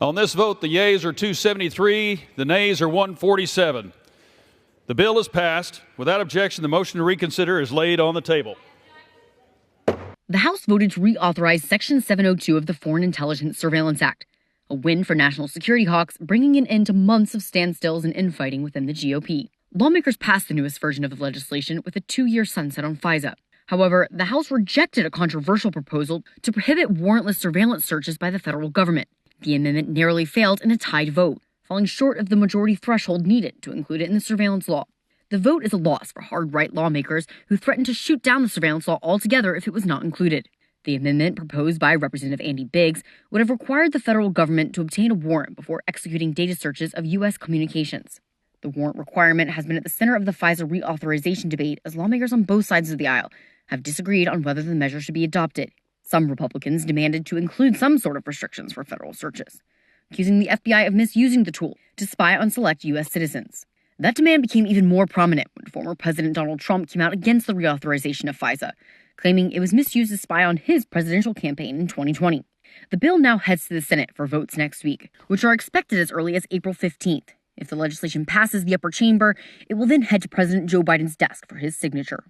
On this vote, the yeas are 273, the nays are 147. The bill is passed. Without objection, the motion to reconsider is laid on the table. The House voted to reauthorize Section 702 of the Foreign Intelligence Surveillance Act, a win for national security hawks, bringing an end to months of standstills and infighting within the GOP. Lawmakers passed the newest version of the legislation with a 2-year sunset on FISA. However, the House rejected a controversial proposal to prohibit warrantless surveillance searches by the federal government. The amendment narrowly failed in a tied vote, falling short of the majority threshold needed to include it in the surveillance law. The vote is a loss for hard-right lawmakers who threatened to shoot down the surveillance law altogether if it was not included. The amendment, proposed by Representative Andy Biggs, would have required the federal government to obtain a warrant before executing data searches of U.S. communications. The warrant requirement has been at the center of the FISA reauthorization debate as lawmakers on both sides of the aisle have disagreed on whether the measure should be adopted. Some Republicans demanded to include some sort of restrictions for federal searches, accusing the FBI of misusing the tool to spy on select U.S. citizens. That demand became even more prominent when former President Donald Trump came out against the reauthorization of FISA, claiming it was misused to spy on his presidential campaign in 2020. The bill now heads to the Senate for votes next week, which are expected as early as April 15th. If the legislation passes the upper chamber, it will then head to President Joe Biden's desk for his signature.